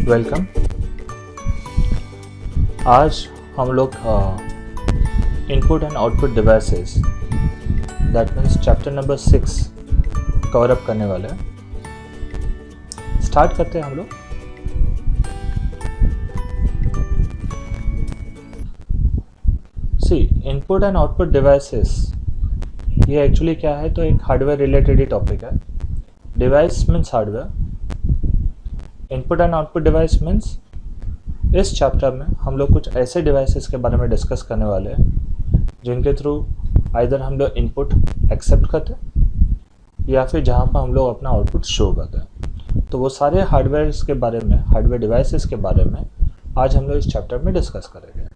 Welcome. आज हम लोग input and output devices that means chapter number 6 cover up करने वाले हैं। स्टार्ट करते हैं हम लोग। See input and output devices ये एक्चुअली क्या है, तो एक हार्डवेयर रिलेटेड ही टॉपिक है। Device means hardware, input and output device means इस चैप्टर में हम लोग कुछ ऐसे डिवाइसेस के बारे में डिस्कस करने वाले हैं जिनके थ्रू आइदर हम लोग इनपुट एक्सेप्ट करते हैं या फिर जहाँ पर हम लोग अपना आउटपुट शो करते हैं। तो वो सारे हार्डवेयर के बारे में, हार्डवेयर डिवाइसेस के बारे में आज हम लोग इस चैप्टर में डिस्कस करेंगे।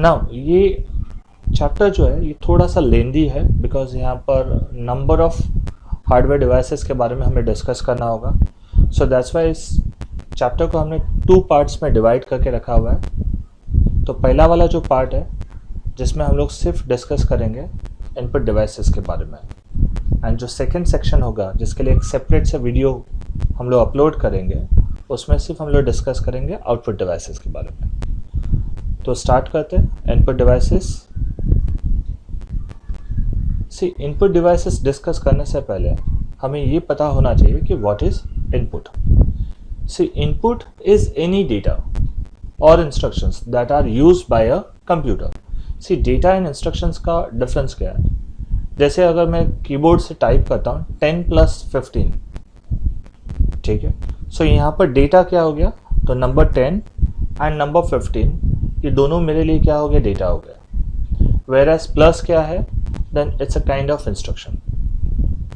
नाउ ये चैप्टर जो है ये थोड़ा सा लेंदी है बिकॉज यहाँ पर नंबर ऑफ हार्डवेयर डिवाइसेस के बारे में हमें डिस्कस करना होगा। सो दैट्स वाई इस चैप्टर को हमने 2 पार्ट्स में डिवाइड करके रखा हुआ है। तो पहला वाला जो पार्ट है जिसमें हम लोग सिर्फ डिस्कस करेंगे इनपुट डिवाइसेस के बारे में, एंड जो सेकंड सेक्शन होगा जिसके लिए एक सेपरेट से वीडियो हम लोग अपलोड करेंगे उसमें सिर्फ हम लोग डिस्कस करेंगे आउटपुट डिवाइसेस के बारे में। तो स्टार्ट करते हैं input devices. See input devices discuss करने से पहले हमें ये पता होना चाहिए कि what is input. See input is any data और instructions that are used by a computer. See data and instructions का डिफरेंस क्या है, जैसे अगर मैं कीबोर्ड से टाइप करता हूँ 10 + 15, ठीक है। सो यहाँ पर डेटा क्या हो गया, तो नंबर 10 एंड नंबर 15 ये दोनों मेरे लिए क्या हो गया, डेटा हो गया। वेयर प्लस क्या है, then it's a kind of instruction,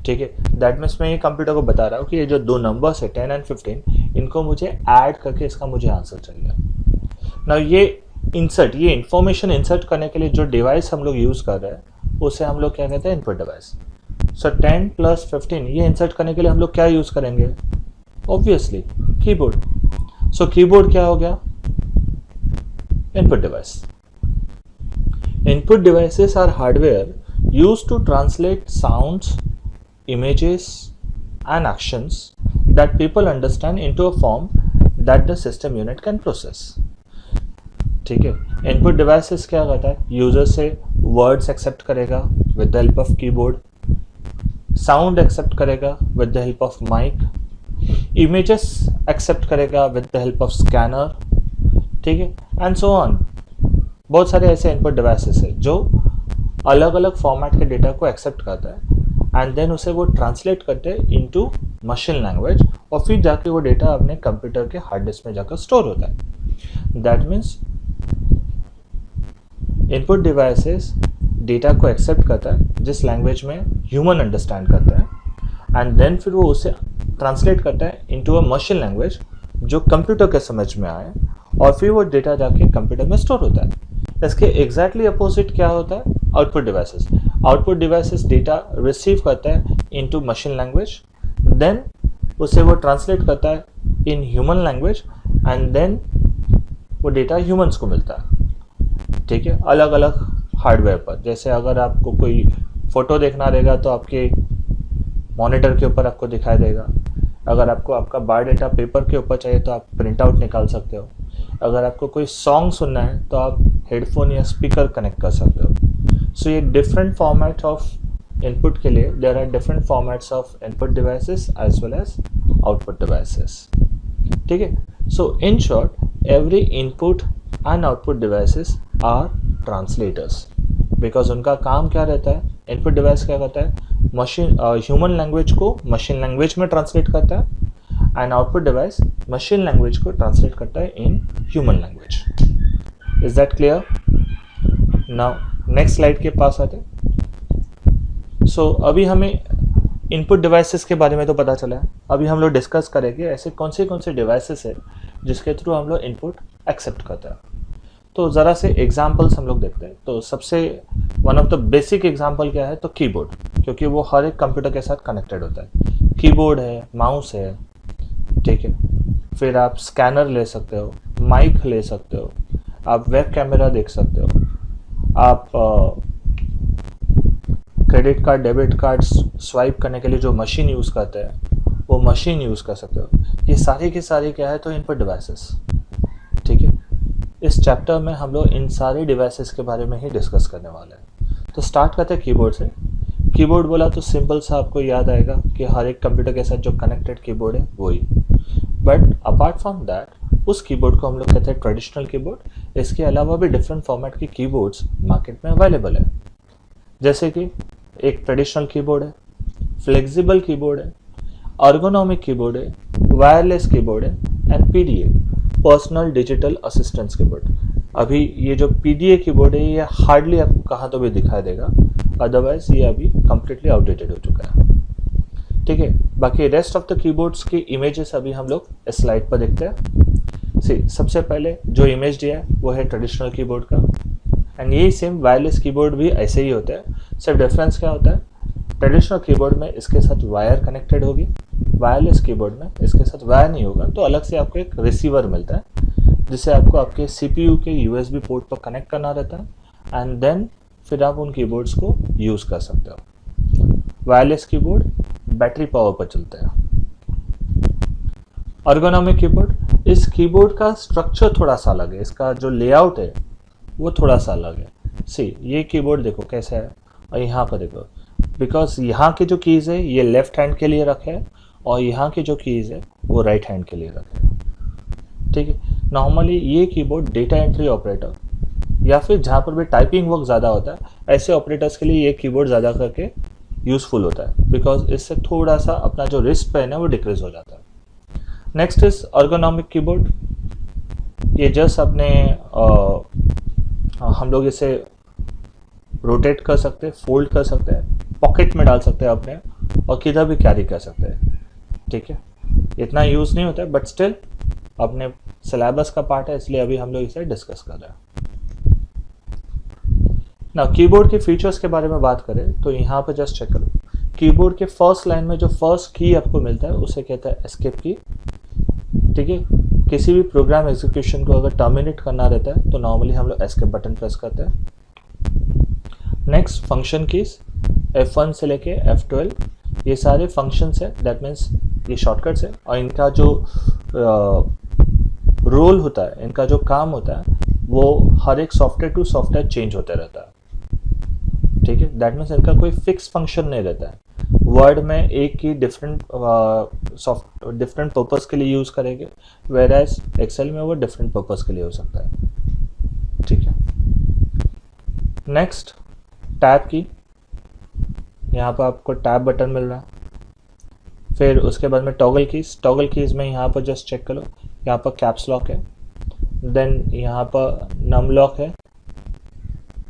ठीक है। दैट मीन्स मैं ये कंप्यूटर को बता रहा हूँ कि ये जो 2 नंबर्स है 10 एंड 15 इनको मुझे ऐड करके इसका मुझे आंसर चाहिए। नाउ ये इंसर्ट, ये इंफॉर्मेशन इंसर्ट करने के लिए जो डिवाइस हम लोग यूज़ कर रहे हैं उसे हम लोग क्या कहते हैं, इनपुट डिवाइस। सो 10 + 15 ये इंसर्ट करने के लिए हम लोग क्या यूज़ करेंगे, ऑब्वियसली कीबोर्ड। सो कीबोर्ड क्या हो गया, input device. Input devices are hardware used to translate sounds, images, and actions that people understand into a form that the system unit can process. ठीक है। Input devices क्या करता है, user से words accept करेगा with the help of keyboard, sound accept करेगा with the help of mic, images accept करेगा with the help of scanner, ठीक है, एंड सो ऑन। बहुत सारे ऐसे इनपुट डिवाइसेस है जो अलग अलग फॉर्मेट के डेटा को एक्सेप्ट करता है एंड देन उसे वो ट्रांसलेट करते हैं इनटू मशीन लैंग्वेज और फिर जाके वो डेटा अपने कंप्यूटर के हार्ड डिस्क में जाकर स्टोर होता है। That means input devices data को एक्सेप्ट करता है जिस लैंग्वेज में ह्यूमन अंडरस्टैंड करता है एंड देन फिर वो उसे ट्रांसलेट करता है इनटू अ मशीन लैंग्वेज जो कंप्यूटर के समझ में आए और फिर वो डेटा जाके कंप्यूटर में स्टोर होता है। इसके एग्जैक्टली अपोजिट क्या होता है, output devices. Output devices data receive करता है इनटू मशीन लैंग्वेज, देन उसे वो ट्रांसलेट करता है in human language and then वो डेटा ह्यूमंस को मिलता है, ठीक है, अलग अलग हार्डवेयर पर। जैसे अगर आपको कोई फोटो देखना रहेगा तो आपके मॉनिटर के ऊपर आपको दिखाई देगा। अगर आपको आपका बायोडाटा पेपर के ऊपर चाहिए तो आप प्रिंट आउट निकाल सकते हो। अगर आपको कोई सॉन्ग सुनना है तो आप हेडफोन या स्पीकर कनेक्ट कर सकते हो। सो ये डिफरेंट फॉर्मेट ऑफ इनपुट के लिए there are different formats of input devices as well as output devices, ठीक है। So in short every input and output devices are translators because उनका काम क्या रहता है, इनपुट डिवाइस क्या करता है, मशीन ह्यूमन लैंग्वेज को मशीन लैंग्वेज में ट्रांसलेट करता है and output device machine language को ट्रांसलेट करता है in human language. Is that clear? Now next slide के पास आते हैं। सो अभी हमें इनपुट डिवाइसेस के बारे में तो पता चला है, अभी हम लोग डिस्कस करेंगे ऐसे कौन से डिवाइसेस है जिसके थ्रू हम लोग इनपुट एक्सेप्ट करते हैं। तो ज़रा से एग्जाम्पल्स हम लोग देखते हैं। तो सबसे one of the basic example क्या है, तो कीबोर्ड, क्योंकि वो हर एक कंप्यूटर के साथ कनेक्टेड होता है। कीबोर्ड है, माउस है, ठीक है। फिर आप स्कैनर ले सकते हो, माइक ले सकते हो, आप वेब कैमरा देख सकते हो, आप credit card debit card swipe करने के लिए जो मशीन यूज़ करते हैं वो मशीन यूज़ कर सकते हो। ये सारे के सारे क्या है, तो इनपुट डिवाइसेस। ठीक है, इस चैप्टर में हम लोग इन सारे डिवाइसेस के बारे में ही डिस्कस करने वाले हैं। तो स्टार्ट करते हैं कीबोर्ड से। कीबोर्ड बोला तो सिंपल सा आपको याद आएगा कि हर एक कंप्यूटर के साथ जो कनेक्टेड कीबोर्ड है वही। बट अपार्ट फ्रॉम दैट उस कीबोर्ड को हम लोग कहते हैं ट्रेडिशनल कीबोर्ड। इसके अलावा भी डिफरेंट फॉर्मेट के कीबोर्ड्स मार्केट में अवेलेबल है, जैसे कि एक ट्रेडिशनल कीबोर्ड है, फ्लेक्सिबल कीबोर्ड है, अर्गोनॉमिक कीबोर्ड है, वायरलेस कीबोर्ड है and PDA, personal digital assistance keyboard. अभी ये जो पीडीए कीबोर्ड है ये हार्डली आपको कहाँ तो भी दिखाई देगा, अदरवाइज ये अभी कम्प्लीटली आउटडेटेड हो चुका है। ठीक है, बाकी रेस्ट ऑफ द कीबोर्ड्स की इमेजेस अभी हम लोग इस स्लाइड पर देखते हैं। सबसे पहले जो इमेज दिया है वो है ट्रेडिशनल कीबोर्ड का, एंड यही सेम वायरलेस कीबोर्ड भी ऐसे ही होता है। सिर्फ डिफरेंस क्या होता है, ट्रेडिशनल कीबोर्ड में इसके साथ वायर कनेक्टेड होगी, वायरलेस कीबोर्ड में इसके साथ वायर नहीं होगा, तो अलग से आपको एक रिसीवर मिलता है जिसे आपको आपके सीपीयू के यूएसबी पोर्ट पर कनेक्ट करना रहता है एंड देन फिर आप उन कीबोर्ड्स को यूज़ कर सकते हो। वायरलेस कीबोर्ड बैटरी पावर पर चलते हैं। अर्गोनॉमिक कीबोर्ड, इस कीबोर्ड का स्ट्रक्चर थोड़ा सा अलग है, इसका जो लेआउट है वो थोड़ा सा अलग है। ये कीबोर्ड देखो कैसा है, और यहाँ पर देखो, बिकॉज यहाँ की जो कीज़ है ये लेफ्ट हैंड के लिए रखे है और यहाँ की जो कीज़ है वो राइट हैंड के लिए रखे है। ठीक है, नॉर्मली ये कीबोर्ड डेटा एंट्री ऑपरेटर या फिर जहाँ पर भी टाइपिंग वर्क ज़्यादा होता है ऐसे ऑपरेटर्स के लिए ये कीबोर्ड ज़्यादा करके यूज़फुल होता है, बिकॉज इससे थोड़ा सा अपना जो रिस्ट पेन है वो डिक्रीज हो जाता है। Next is ergonomic keyboard. ये जस्ट अपने हम लोग इसे रोटेट कर सकते हैं, फोल्ड कर सकते हैं, पॉकेट में डाल सकते हैं अपने, और किधर भी कैरी कर सकते हैं। ठीक है, इतना यूज़ नहीं होता है बट स्टिल अपने सिलेबस का पार्ट है, इसलिए अभी हम लोग इसे डिस्कस कर रहे हैं। ना कीबोर्ड के फीचर्स के बारे में बात करें तो यहाँ पर जस्ट चेक करो, कीबोर्ड के फर्स्ट लाइन में जो फर्स्ट की आपको मिलता है उसे कहता है एस्केप की। ठीक है, किसी भी प्रोग्राम एग्जीक्यूशन को अगर टर्मिनेट करना रहता है तो नॉर्मली हम लोग एस्केप बटन प्रेस करते हैं। नेक्स्ट फंक्शन कीज, F1 से लेके F12 ये सारे फंक्शंस है, दैट मीन्स ये शॉर्टकट्स है, और इनका जो रोल होता है, इनका जो काम होता है वो हर एक सॉफ्टवेयर टू सॉफ्टवेयर चेंज होता रहता है। ठीक है, दैट मीन्स इनका कोई फिक्स फंक्शन नहीं रहता है। वर्ड में एक ही डिफरेंट पर्पस के लिए यूज़ करेंगे, वेर एज एक्सेल में वो डिफरेंट पर्पस के लिए हो सकता है। ठीक है, नेक्स्ट टैब की, यहाँ पर आपको टैब बटन मिल रहा है। फिर उसके बाद में टॉगल कीज़ में यहाँ पर जस्ट चेक करो, यहाँ पर कैप्स लॉक है, देन यहाँ पर नम लॉक है,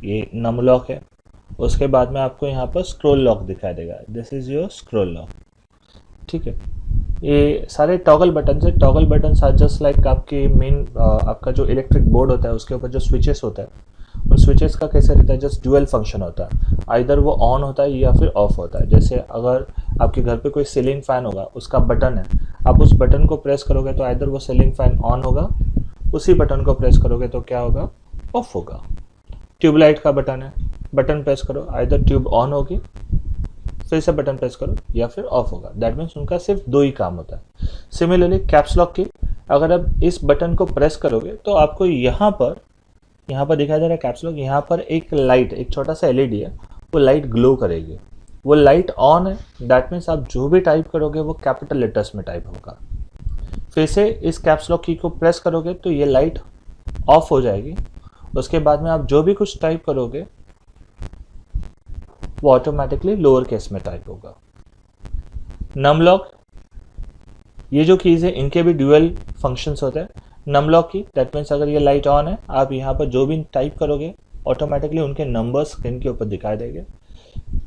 ये नम लॉक है। उसके बाद में आपको यहाँ पर स्क्रॉल लॉक दिखाई देगा, this is your scroll lock. ठीक है, ये सारे टॉगल बटन है। Toggle button are just like आपके मेन आपका जो इलेक्ट्रिक बोर्ड होता है उसके ऊपर जो स्विचेस होता है, उन स्विचेस का कैसे रहता है, जस्ट ड्यूअल फंक्शन होता है, आइदर वो ऑन होता है या फिर ऑफ होता है। जैसे अगर आपके घर पे कोई सीलिंग फैन होगा, उसका बटन है, आप उस बटन को प्रेस करोगे तो आइदर वो सीलिंग फैन ऑन होगा, उसी बटन को प्रेस करोगे तो क्या होगा, ऑफ होगा। ट्यूबलाइट का बटन है, बटन प्रेस करो, आइदर ट्यूब ऑन होगी, फिर से बटन प्रेस करो, या फिर ऑफ होगा। दैट मीन्स उनका सिर्फ दो ही काम होता है। सिमिलरली कैप्स लॉक की, अगर आप इस बटन को प्रेस करोगे तो आपको यहाँ पर दिखाई दे रहा है कैप्स लॉक, यहाँ पर एक लाइट, एक छोटा सा एलईडी है, वो लाइट ग्लो करेगी। वो लाइट ऑन है, दैट मीन्स आप जो भी टाइप करोगे वो कैपिटल लेटर्स में टाइप होगा। फिर से इस कैप्स लॉक की को प्रेस करोगे तो ये लाइट ऑफ हो जाएगी। उसके बाद में आप जो भी कुछ टाइप करोगे वो ऑटोमेटिकली लोअर केस में टाइप होगा। नम लॉक, ये जो कीज़ है इनके भी ड्यूअल फंक्शंस होते हैं। नम लॉक की, दैट मीन्स अगर ये लाइट ऑन है, आप यहाँ पर जो भी टाइप करोगे ऑटोमेटिकली उनके नंबर्स स्क्रीन के ऊपर दिखाई देंगे।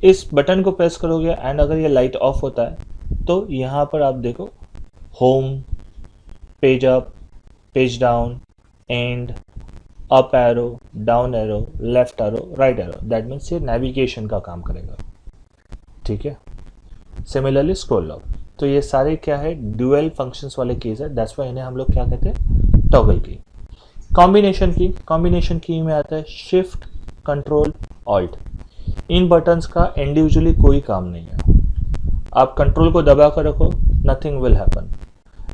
इस बटन को प्रेस करोगे एंड अगर ये लाइट ऑफ होता है तो यहाँ पर आप देखो home, page up, page down, and, up arrow, down arrow, left arrow, right arrow, that means ये नेविगेशन का काम करेगा। ठीक है, सिमिलरली स्क्रॉल लॉक। तो ये सारे क्या है, ड्यूअल फंक्शंस वाले कीज है, दैट्स वाई इन्हें हम लोग क्या कहते हैं, टॉगल की। कॉम्बिनेशन की में आता है शिफ्ट, कंट्रोल, ऑल्ट। इन बटन्स का इंडिविजुअली कोई काम नहीं है। आप कंट्रोल को दबा कर रखो, नथिंग विल हैपन।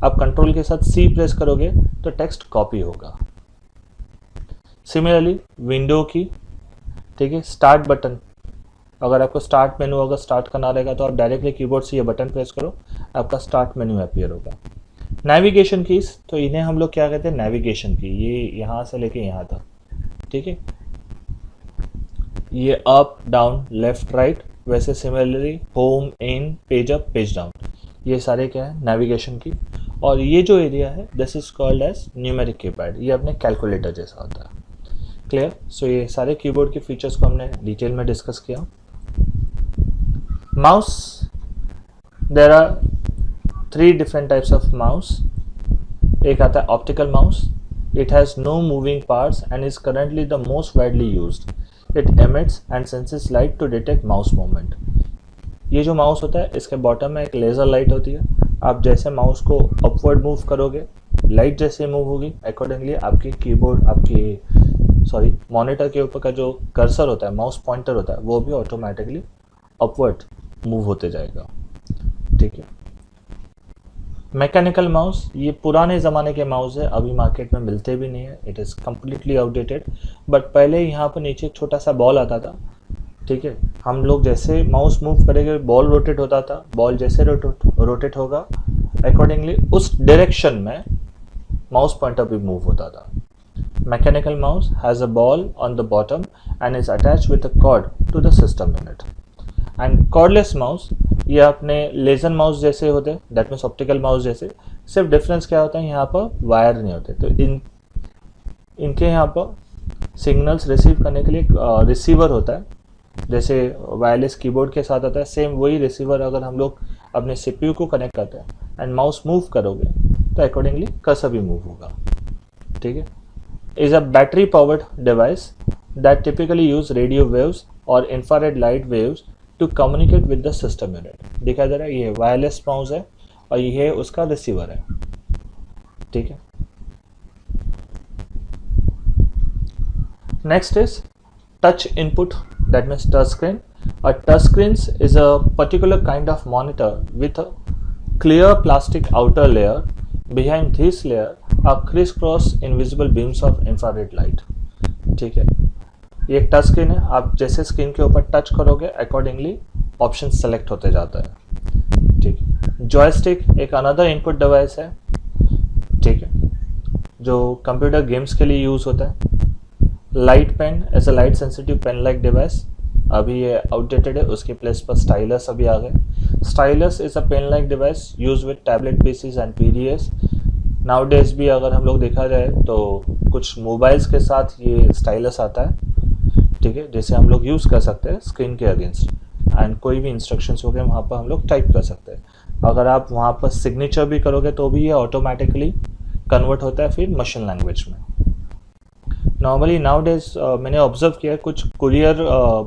आप कंट्रोल के साथ C प्रेस करोगे तो टेक्स्ट कॉपी होगा। सिमिलरली विंडो की, ठीक है, स्टार्ट बटन, अगर आपको स्टार्ट मेनू अगर स्टार्ट करना रहेगा तो आप डायरेक्टली कीबोर्ड से ये बटन प्रेस करो, आपका स्टार्ट मेन्यू अपीयर होगा। नेविगेशन कीज, तो इन्हें हम लोग क्या कहते हैं, नेविगेशन की, ये यहाँ से लेके यहाँ तक, ठीक है, ये अप डाउन लेफ्ट राइट, वैसे similarly home in page up page down, ये सारे क्या है, नेविगेशन की। और ये जो एरिया है this is called as numeric keypad, ये अपने कैलकुलेटर जैसा होता है। क्लियर? सो ये सारे कीबोर्ड के फीचर्स को हमने डिटेल में डिस्कस किया। Mouse, there are 3 different types of mouse. एक आता है optical mouse, it has no moving parts and is currently the most widely used. It emits and senses light to detect mouse movement. ये जो mouse होता है इसके bottom में एक लेज़र लाइट होती है, आप जैसे माउस को अपवर्ड मूव करोगे, लाइट जैसे मूव होगी, अकॉर्डिंगली आपकी कीबोर्ड, आपकी मॉनिटर के ऊपर का जो कर्सर होता है, माउस पॉइंटर होता है, वो भी ऑटोमेटिकली अपवर्ड मूव होते जाएगा। ठीक है। मैकेनिकल माउस, ये पुराने ज़माने के माउस है, अभी मार्केट में मिलते भी नहीं है, it is completely outdated. But पहले यहाँ पर नीचे एक छोटा सा बॉल आता था, ठीक है, हम लोग जैसे माउस मूव करेंगे बॉल रोटेट होता था, बॉल जैसे रोटेट होगा अकॉर्डिंगली उस डायरेक्शन में माउस पॉइंटर भी मूव होता था। Mechanical mouse has a ball on the bottom and is attached with a cord to the system unit. And cordless mouse, ये अपने लेजर माउस जैसे होते हैं, दैट मीन्स ऑप्टिकल माउस जैसे, सिर्फ डिफरेंस क्या होता है, यहाँ पर वायर नहीं होते, तो इनके यहाँ पर सिग्नल्स रिसीव करने के लिए रिसीवर होता है, जैसे वायरलेस कीबोर्ड के साथ आता है, सेम वही रिसीवर अगर हम लोग अपने सीपीयू को कनेक्ट करते हैं एंड माउस मूव करोगे तो अकॉर्डिंगली कर्सर भी मूव होगा। ठीक है। Is a battery powered device that typically use radio waves और infrared light waves to communicate with the system unit. देखा जा रहा है, ये वायरलेस माउस है और ये उसका रिसीवर है। ठीक है। Next is touch input, that means touch screen. A touch screen is a particular kind of monitor with a clear plastic outer layer. Behind this layer are crisscross invisible beams of infrared light. ठीक है, ये एक touch screen है, आप जैसे screen के ऊपर touch करोगे अकॉर्डिंगली ऑप्शन सेलेक्ट होते जाता है। ठीक है। जॉयस्टिक एक अनदर इनपुट डिवाइस है, ठीक है, जो कंप्यूटर गेम्स के लिए यूज होता है। Light pen as a light sensitive pen like device, अभी ये आउटडेटेड है, उसके प्लेस पर स्टाइलस अभी आ गए। Stylus is a pen like device use with tablet PCs and PDAs. Nowadays भी अगर हम लोग देखा जाए तो कुछ मोबाइल्स के साथ ये स्टाइलस आता है, ठीक है, जैसे हम लोग यूज़ कर सकते हैं स्क्रीन के अगेंस्ट, एंड कोई भी इंस्ट्रक्शंस हो गए वहाँ पर हम लोग टाइप कर सकते हैं। अगर आप वहाँ पर सिग्नेचर भी करोगे तो भी ये ऑटोमेटिकली कन्वर्ट होता है फिर मशीन लैंग्वेज में। नॉर्मली नाउडेज मैंने ऑब्जर्व किया कुछ कुरियर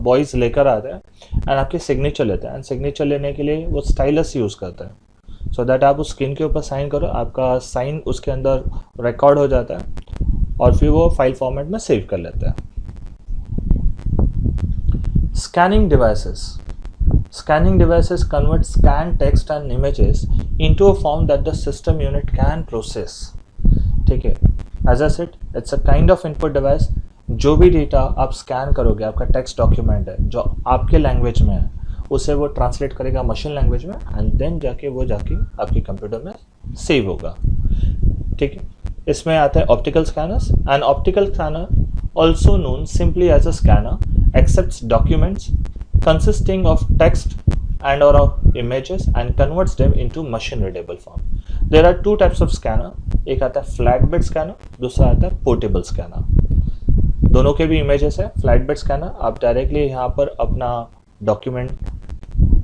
बॉयज़ लेकर आते हैं एंड आपके सिग्नेचर लेते हैं, एंड सिग्नेचर लेने के लिए वो स्टाइलस यूज़ करते हैं, सो दैट आप उस स्क्रीन के ऊपर साइन करो, आपका साइन उसके अंदर रिकॉर्ड हो जाता है और फिर वो फाइल फॉर्मेट में सेव कर लेते हैं। Scanning devices, scanning devices convert scanned text and images into a form that the system unit can process. ठीक है, as a set it's a kind of input device, जो भी डेटा आप scan करोगे, आपका टेक्स्ट डॉक्यूमेंट है जो आपके लैंग्वेज में है, उसे वो ट्रांसलेट करेगा मशीन लैंग्वेज में एंड देन जाके वो आपके कंप्यूटर में सेव होगा। ठीक है। इसमें आता है optical scanners. And optical scanner also known simply as a scanner accepts documents consisting of text and or of images and converts them into machine readable form. There are 2 types of scanner, एक आता है flatbed scanner, दूसरा आता है portable scanner। दोनों के भी images है। flatbed scanner आप डायरेक्टली यहाँ पर अपना डॉक्यूमेंट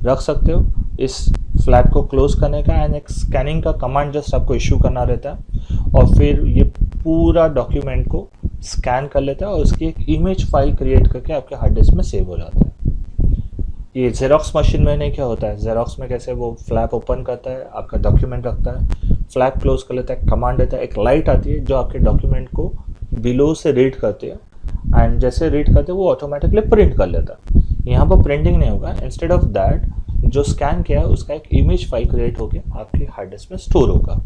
रख सकते हो, इस फ्लैट को क्लोज करने का एंड एक स्कैनिंग का कमांड जस्ट आपको इशू करना रहता है और फिर ये पूरा डॉक्यूमेंट को स्कैन कर लेता है और उसकी एक इमेज फाइल क्रिएट करके आपके हार्ड डिस्क में सेव हो जाता है। ये जेरोक्स मशीन में नहीं क्या होता है, जेरोक्स में कैसे वो फ्लैप ओपन करता है, आपका डॉक्यूमेंट रखता है, फ्लैप क्लोज कर लेता है, कमांड देता है, एक लाइट आती है जो आपके डॉक्यूमेंट को बिलो से रीड करती है एंड जैसे रीड करते हैं वो ऑटोमेटिकली प्रिंट कर लेता है। यहाँ पर प्रिंटिंग नहीं होगा, इंस्टेड ऑफ दैट जो स्कैन किया है उसका एक इमेज फाइल क्रिएट होकर आपके हार्ड डिस्क में स्टोर होगा।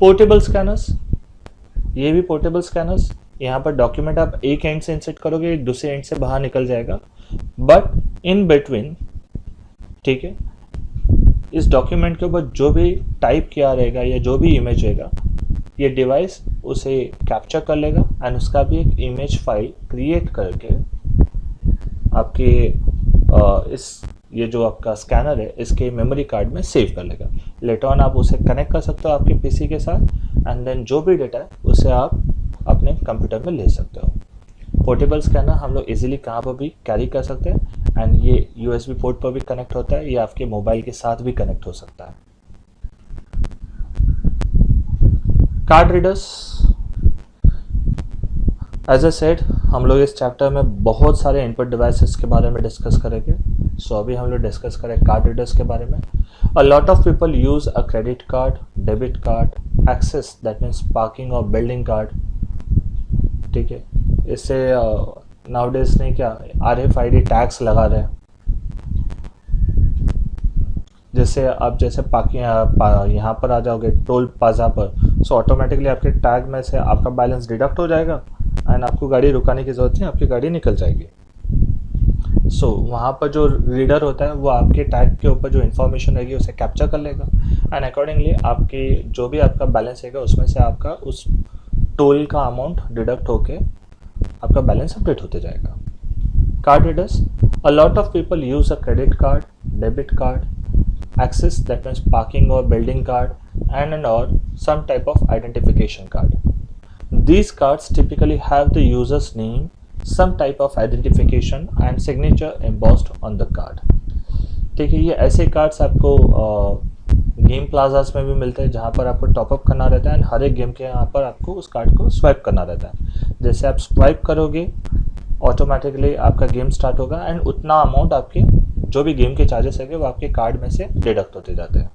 पोर्टेबल स्कैनर्स, ये भी पोर्टेबल स्कैनर्स, यहाँ पर डॉक्यूमेंट आप एक एंड से इंसर्ट करोगे, दूसरे एंड से बाहर निकल जाएगा, बट इन बिटवीन, ठीक है, इस डॉक्यूमेंट के ऊपर जो भी टाइप किया रहेगा या जो भी इमेज रहेगा, ये डिवाइस उसे कैप्चर कर लेगा एंड उसका भी एक इमेज फाइल क्रिएट करके आपके इस ये जो आपका स्कैनर है इसके मेमोरी कार्ड में सेव कर लेगा। लेटर ऑन आप उसे कनेक्ट कर सकते हो आपके पीसी के साथ एंड देन जो भी डेटा है उसे आप अपने कंप्यूटर में ले सकते हो। पोर्टेबल स्कैनर हम लोग इजीली कहाँ पर भी कैरी कर सकते हैं एंड ये यूएसबी पोर्ट पर भी कनेक्ट होता है, ये आपके मोबाइल के साथ भी कनेक्ट हो सकता है। Card readers, as a said हम लोग इस चैप्टर में बहुत सारे इनपुट डिवाइसेस के बारे में डिस्कस करेंगे। सो अभी हम लोग डिस्कस करें कार्ड रीडर्स के बारे में। A lot of people use a credit card, debit card, access that means parking और बिल्डिंग कार्ड, ठीक है। इससे नाउडेज नहीं क्या RFID टैग्स लगा रहे हैं, जैसे आप जैसे पार्किंग यहाँ पर आ जाओगे टोल प्लाजा पर, सो ऑटोमेटिकली आपके टैग में से आपका बैलेंस डिडक्ट हो जाएगा एंड आपको गाड़ी रुकाने की ज़रूरत नहीं, आपकी गाड़ी निकल जाएगी। सो वहाँ पर जो रीडर होता है वो आपके टैग के ऊपर जो इन्फॉर्मेशन रहेगी उसे कैप्चर कर लेगा एंड अकॉर्डिंगली आपकी जो भी आपका बैलेंस रहेगा उसमें से आपका उस टोल का अमाउंट डिडक्ट होके आपका बैलेंस अपडेट होते जाएगा। Card readers, a lot of people use a credit card, debit card, access that means parking or building card and or some type of identification card. These cards typically have the user's name, some type of identification and signature embossed on the card. ठीक है, ये ऐसे cards आपको game plazas में भी मिलते हैं जहाँ पर आपको टॉपअप करना रहता है एंड हर एक गेम के यहाँ पर आपको उस कार्ड को स्वाइप करना रहता है। जैसे आप स्वाइप करोगे ऑटोमेटिकली आपका गेम स्टार्ट होगा एंड उतना अमाउंट आपके जो भी गेम के चार्जेस है वो आपके कार्ड में से डिडक्ट होते जाते हैं।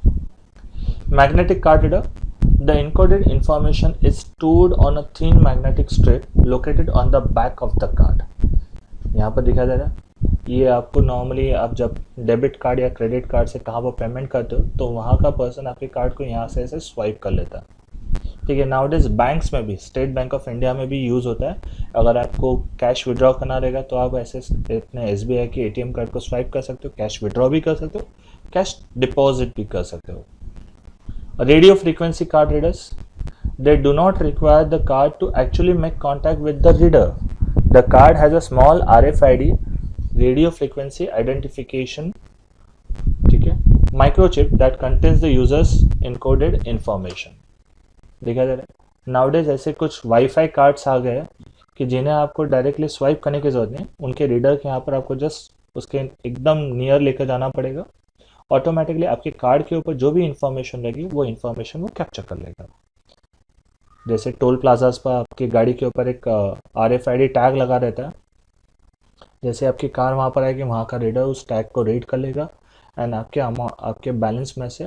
Magnetic card reader, the encoded information is stored on a thin magnetic strip located on the back of the card. यहाँ पर दिखाई दे रहा है, ये आपको नॉर्मली आप जब डेबिट कार्ड या क्रेडिट कार्ड से कहाँ पर पेमेंट करते हो तो वहाँ का पर्सन आपके कार्ड को यहाँ से ऐसे स्वाइप कर लेता है, ठीक है। नाउडेज बैंक्स में भी, स्टेट बैंक ऑफ इंडिया में भी यूज़ होता है। अगर आपको कैश विड्रॉ करना रहेगा तो आप ऐसे अपने SBI के ATM कार्ड को स्वाइप कर सकते हो, कैश विड्रॉ भी कर सकते हो, कैश डिपॉजिट भी कर सकते हो। Radio frequency card readers, they do not require the card to actually make contact with the reader. The card has a small RFID radio frequency identification, ठीक है, microchip that contains the users encoded information. देखा जा रहा है nowadays ऐसे कुछ wifi cards आ गए कि जिन्हें आपको डायरेक्टली स्वाइप करने की जरूरत नहीं, उनके रीडर के यहाँ पर आपको जस्ट उसके एकदम नियर लेकर जाना पड़ेगा, ऑटोमेटिकली आपके कार्ड के ऊपर जो भी इंफॉर्मेशन रहेगी वो इंफॉर्मेशन वो कैप्चर कर लेगा। जैसे टोल प्लाजास पर आपकी गाड़ी के ऊपर एक RFID टैग लगा रहता है, जैसे आपकी कार वहाँ पर आएगी वहाँ का रीडर उस टैग को रीड कर लेगा एंड आपके बैलेंस में से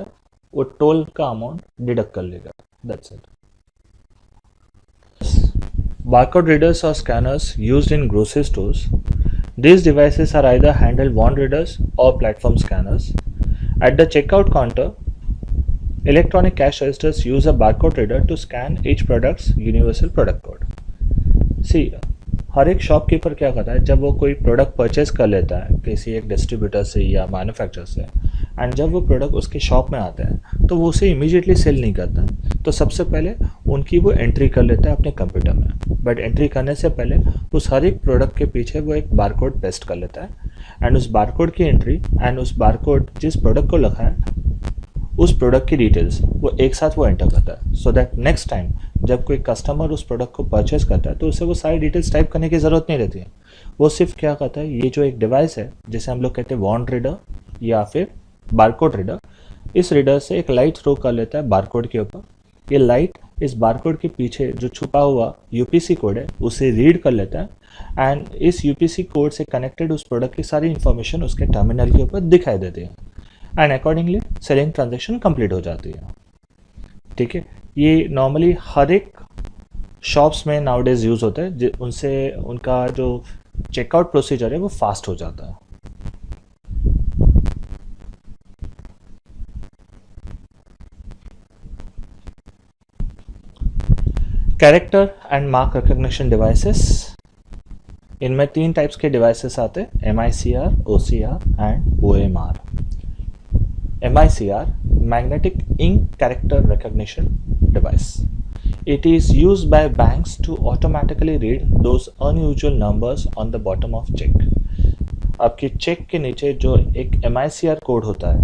वो टोल का अमाउंट डिडक्ट कर लेगा। That's it. Barcode readers or scanners used in grocery stores. These devices are either handheld wand readers or platform scanners. At the checkout counter, electronic cash registers use a barcode reader to scan each product's universal product code. See, हर एक shopkeeper क्या करता है, जब वो कोई product purchase कर लेता है किसी एक डिस्ट्रीब्यूटर से या मैन्युफैक्चरर से एंड जब वो प्रोडक्ट उसके शॉप में आता है तो वो उसे इमीडिएटली सेल नहीं करता, तो सबसे पहले उनकी वो एंट्री कर लेता है अपने कंप्यूटर में। बट एंट्री करने से पहले उस हर एक प्रोडक्ट के पीछे वो एक बारकोड पेस्ट कर लेता है एंड उस बारकोड की एंट्री एंड उस बारकोड जिस प्रोडक्ट को लिखा है उस प्रोडक्ट की डिटेल्स वो एक साथ वो एंटर करता है, सो दैट नेक्स्ट टाइम जब कोई कस्टमर उस प्रोडक्ट को परचेज करता है तो उसे वो सारी डिटेल्स टाइप करने की ज़रूरत नहीं रहती है। वो सिर्फ क्या करता है, ये जो एक डिवाइस है जिसे हम लोग कहते हैं वॉन्ड रीडर या फिर बारकोड रीडर, इस रीडर से एक लाइट थ्रो कर लेता है बारकोड के ऊपर। ये लाइट इस बारकोड के पीछे जो छुपा हुआ UPC कोड है उसे रीड कर लेता है एंड इस UPC कोड से कनेक्टेड उस प्रोडक्ट की सारी इन्फॉर्मेशन उसके टर्मिनल के ऊपर दिखाई देती है and accordingly selling transaction complete हो जाती है, ठीक है। ये नॉर्मली हर एक शॉप्स में नाउडेज यूज़ होता है, उनसे उनका जो चेकआउट प्रोसीजर है वो फास्ट हो जाता है। Character and mark recognition devices, इनमें 3 टाइप्स के डिवाइसेस आते हैं, MICR, OCR and OMR। MICR, magnetic ink character recognition device. It is used by banks to automatically read those unusual numbers on the bottom of check। आपकी check के नीचे जो एक MICR code होता है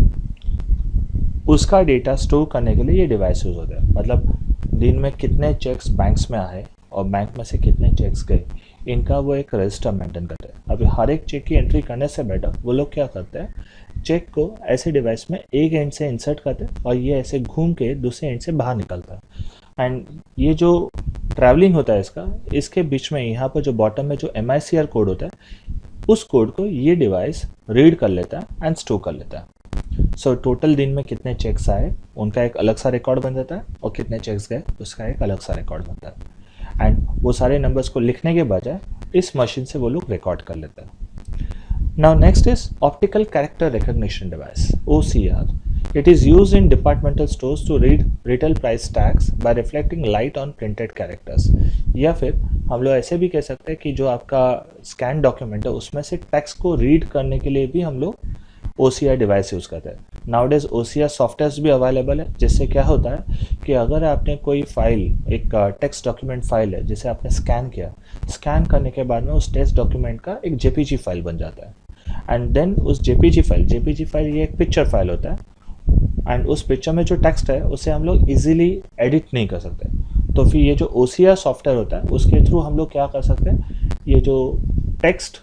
उसका डेटा स्टोर करने के लिए ये डिवाइस यूज होता है। मतलब दिन में कितने चेक्स बैंक्स में आए और बैंक में से कितने चेक्स गए, इनका वो एक रजिस्टर मेंटेन करते हैं। अभी हर एक चेक की एंट्री करने से बेटर वो लोग क्या करते हैं, चेक को ऐसे डिवाइस में एक एंड से इंसर्ट करते हैं और ये ऐसे घूम के दूसरे एंड से बाहर निकलता है। एंड ये जो ट्रैवलिंग होता है इसके बीच में यहाँ पर जो बॉटम में जो MICR कोड होता है उस कोड को ये डिवाइस रीड कर लेता है एंड स्टोर कर लेता है। सो टोटल दिन में कितने चेक्स आए उनका एक अलग सा रिकॉर्ड बन जाता है और कितने चेक्स गए उसका एक अलग सा रिकॉर्ड बनता है। एंड वो सारे नंबर्स को लिखने के बजाय इस मशीन से वो लोग रिकॉर्ड कर लेते हैं। Now next is optical character recognition device, OCR. It is used in departmental stores to read retail price tags by reflecting light on printed characters। या फिर हम लोग ऐसे भी कह सकते हैं कि जो आपका स्कैन डॉक्यूमेंट है उसमें से टेक्स्ट को रीड करने के लिए भी हम लोग OCR डिवाइस यूज़ करते हैं। नाउडेज OCR सॉफ्टवेयर्स भी अवेलेबल है, जिससे क्या होता है कि अगर आपने कोई फाइल, एक टेक्स्ट डॉक्यूमेंट फाइल है जिसे आपने स्कैन किया, स्कैन करने के बाद में उस टेक्स्ट डॉक्यूमेंट का एक JPG फाइल बन जाता है। एंड देन उस JPG फाइल ये एक पिक्चर फाइल होता है एंड उस पिक्चर में जो टेक्स्ट है उसे हम लोग इजीली एडिट नहीं कर सकते। तो फिर ये जो OCR सॉफ्टवेयर होता है उसके थ्रू हम लोग क्या कर सकते हैं, ये जो टेक्स्ट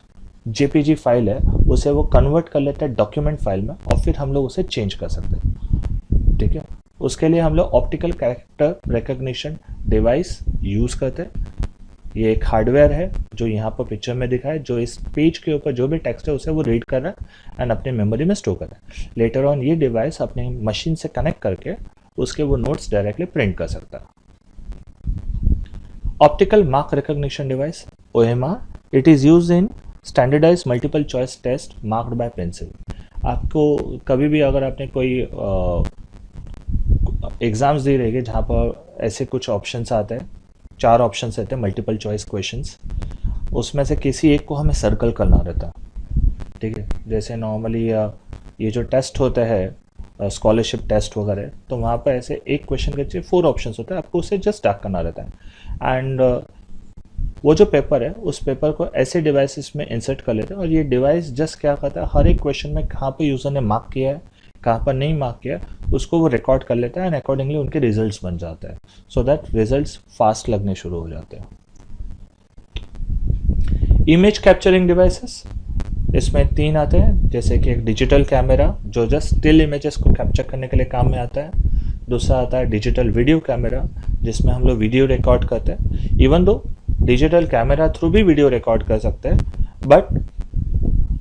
JPG फाइल है उसे वो कन्वर्ट कर लेते हैं डॉक्यूमेंट फाइल में और फिर हम लोग उसे चेंज कर सकते हैं। ठीक है, उसके लिए हम लोग optical character recognition device use करते हैं। ये एक हार्डवेयर है जो यहाँ पर पिक्चर में दिखा है, जो इस पेज के ऊपर जो भी टेक्स्ट है उसे वो रीड कर रहा है एंड अपने मेमोरी में स्टोर कर रहा है। लेटर ऑन ये डिवाइस अपने मशीन से कनेक्ट करके उसके वो नोट्स डायरेक्टली प्रिंट कर सकता है। Optical mark recognition device, OMR, it is use in standardize multiple choice test marked by pencil. आपको कभी भी अगर आपने कोई एग्ज़ाम्स दी रहेगी जहाँ पर ऐसे कुछ ऑप्शंस आते हैं, 4 ऑप्शंस रहते हैं मल्टीपल चॉइस क्वेश्चंस, उसमें से किसी एक को हमें सर्कल करना रहता है। ठीक है, जैसे नॉर्मली ये जो टेस्ट होते हैं स्कॉलरशिप टेस्ट वगैरह, तो वहाँ पर ऐसे एक क्वेश्चन के 4 ऑप्शंस होते हैं, आपको उसे जस्ट टाक करना रहता है। एंड वो जो पेपर है उस पेपर को ऐसे डिवाइसेस में इंसर्ट कर लेते हैं और ये डिवाइस जस्ट क्या करता है, हर एक क्वेश्चन में कहाँ पे यूज़र ने मार्क किया है, कहाँ पर नहीं मार्क किया, उसको वो रिकॉर्ड कर लेता है एंड अकॉर्डिंगली उनके रिजल्ट्स बन जाते हैं, सो दैट रिजल्ट्स फास्ट लगने शुरू हो जाते हैं। इमेज कैप्चरिंग डिवाइसेस, इसमें 3 आते हैं, जैसे कि एक डिजिटल कैमरा जो जस्ट स्टिल इमेजेस को कैप्चर करने के लिए काम में आता है। दूसरा आता है डिजिटल वीडियो कैमरा जिसमें हम लोग वीडियो रिकॉर्ड करते हैं। Even though digital camera through भी वीडियो रिकॉर्ड कर सकते हैं, बट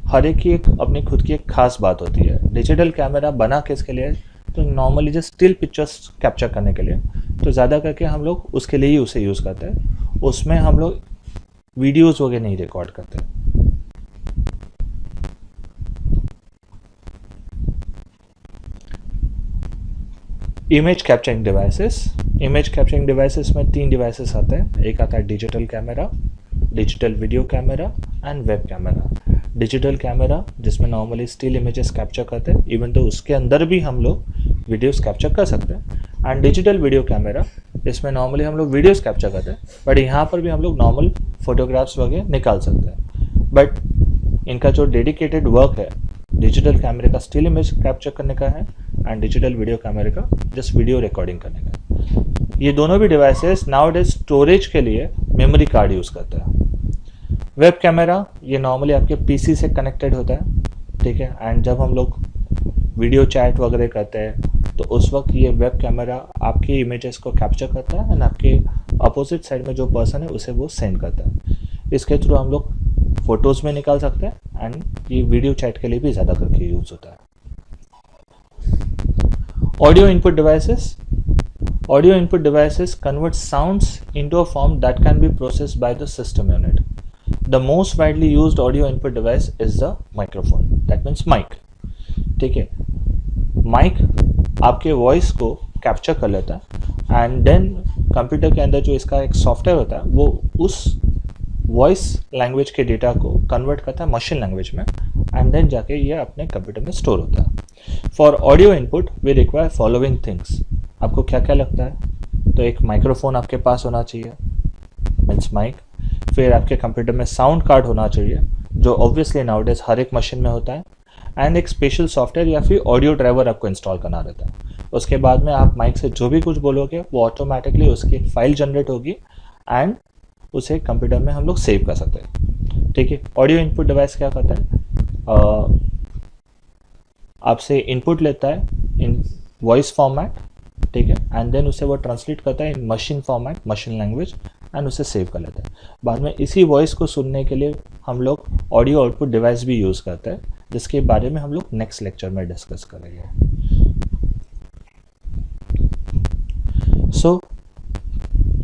हर एक की एक अपनी खुद की एक खास बात होती है। डिजिटल कैमरा बना किसके लिए, तो normally just still pictures capture करने के लिए, तो ज़्यादा करके हम लोग उसके लिए ही उसे यूज़ करते हैं। उसमें हम लोग वीडियोस वगैरह नहीं रिकॉर्ड करते। इमेज कैप्चरिंग डिवाइसेस में 3 डिवाइसेस आते हैं। एक आता है digital camera, digital video camera and web camera. Digital camera जिसमें नॉर्मली स्टिल इमेजेस कैप्चर करते हैं, इवन तो उसके अंदर भी हम लोग वीडियोस कैप्चर कर सकते हैं। एंड डिजिटल वीडियो कैमरा इसमें नॉर्मली हम लोग वीडियोस कैप्चर करते हैं, बट यहाँ पर भी हम लोग नॉर्मल फोटोग्राफ्स वगैरह निकाल सकते हैं। बट इनका जो डेडिकेटेड वर्क है डिजिटल कैमरे का स्टिल इमेज कैप्चर करने का है एंड डिजिटल वीडियो कैमरे का जस्ट वीडियो रिकॉर्डिंग करने का है। ये दोनों भी डिवाइसेस नाउडेज स्टोरेज के लिए मेमोरी कार्ड यूज़ करते हैं। वेब कैमरा ये नॉर्मली आपके पीसी से कनेक्टेड होता है, ठीक है, एंड जब हम लोग वीडियो चैट वगैरह करते हैं तो उस वक्त ये वेब कैमरा आपकी इमेजेस को कैप्चर करता है एंड आपके अपोजिट साइड में जो पर्सन है उसे वो सेंड करता है। इसके थ्रू हम लोग फोटोज़ में निकाल सकते हैं एंड ये वीडियो चैट के लिए भी ज़्यादा करके यूज़ होता है। Audio input devices convert sounds into a form that can be processed by the system unit. The most widely used audio input device is the microphone, that means mic. ठीक है, mic आपके voice को capture कर लेता है and then computer के अंदर जो इसका एक सॉफ्टवेयर होता है वो उस वॉइस लैंग्वेज के डेटा को कन्वर्ट करता है मशीन लैंग्वेज में, एंड देन जाके ये अपने कंप्यूटर में स्टोर होता है। For audio input we require following things. आपको क्या क्या लगता है? तो एक माइक्रोफोन आपके पास होना चाहिए, मीन्स माइक। फिर आपके कंप्यूटर में साउंड कार्ड होना चाहिए, जो ऑब्वियसली नाउडेज हर एक मशीन में होता है, एंड एक स्पेशल सॉफ्टवेयर या फिर ऑडियो ड्राइवर आपको इंस्टॉल करना रहता है। उसके बाद में आप माइक से जो भी कुछ बोलोगे वो ऑटोमेटिकली उसकी फाइल जनरेट होगी एंड उसे कंप्यूटर में हम लोग सेव कर सकते हैं। ठीक है, ऑडियो इनपुट डिवाइस क्या करता है? आपसे इनपुट लेता है इन वॉइस फॉर्मेट, ठीक है, एंड देन उसे वो ट्रांसलेट करता है in machine format, machine language, and उसे सेव कर लेता है। बाद में इसी वॉइस को सुनने के लिए हम लोग ऑडियो आउटपुट डिवाइस भी यूज़ करते हैं, जिसके बारे में हम लोग नेक्स्ट लेक्चर में डिस्कस करेंगे। सो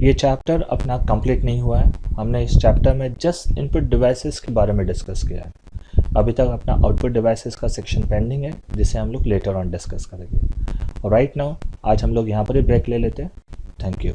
ये चैप्टर अपना कंप्लीट नहीं हुआ है। हमने इस चैप्टर में जस्ट इनपुट डिवाइसेस के बारे में डिस्कस किया है। अभी तक अपना आउटपुट डिवाइसेस का सेक्शन पेंडिंग है, जिसे हम लोग लेटर ऑन डिस्कस करेंगे। और राइट नाउ आज हम लोग यहाँ पर ही ब्रेक ले लेते हैं। Thank you.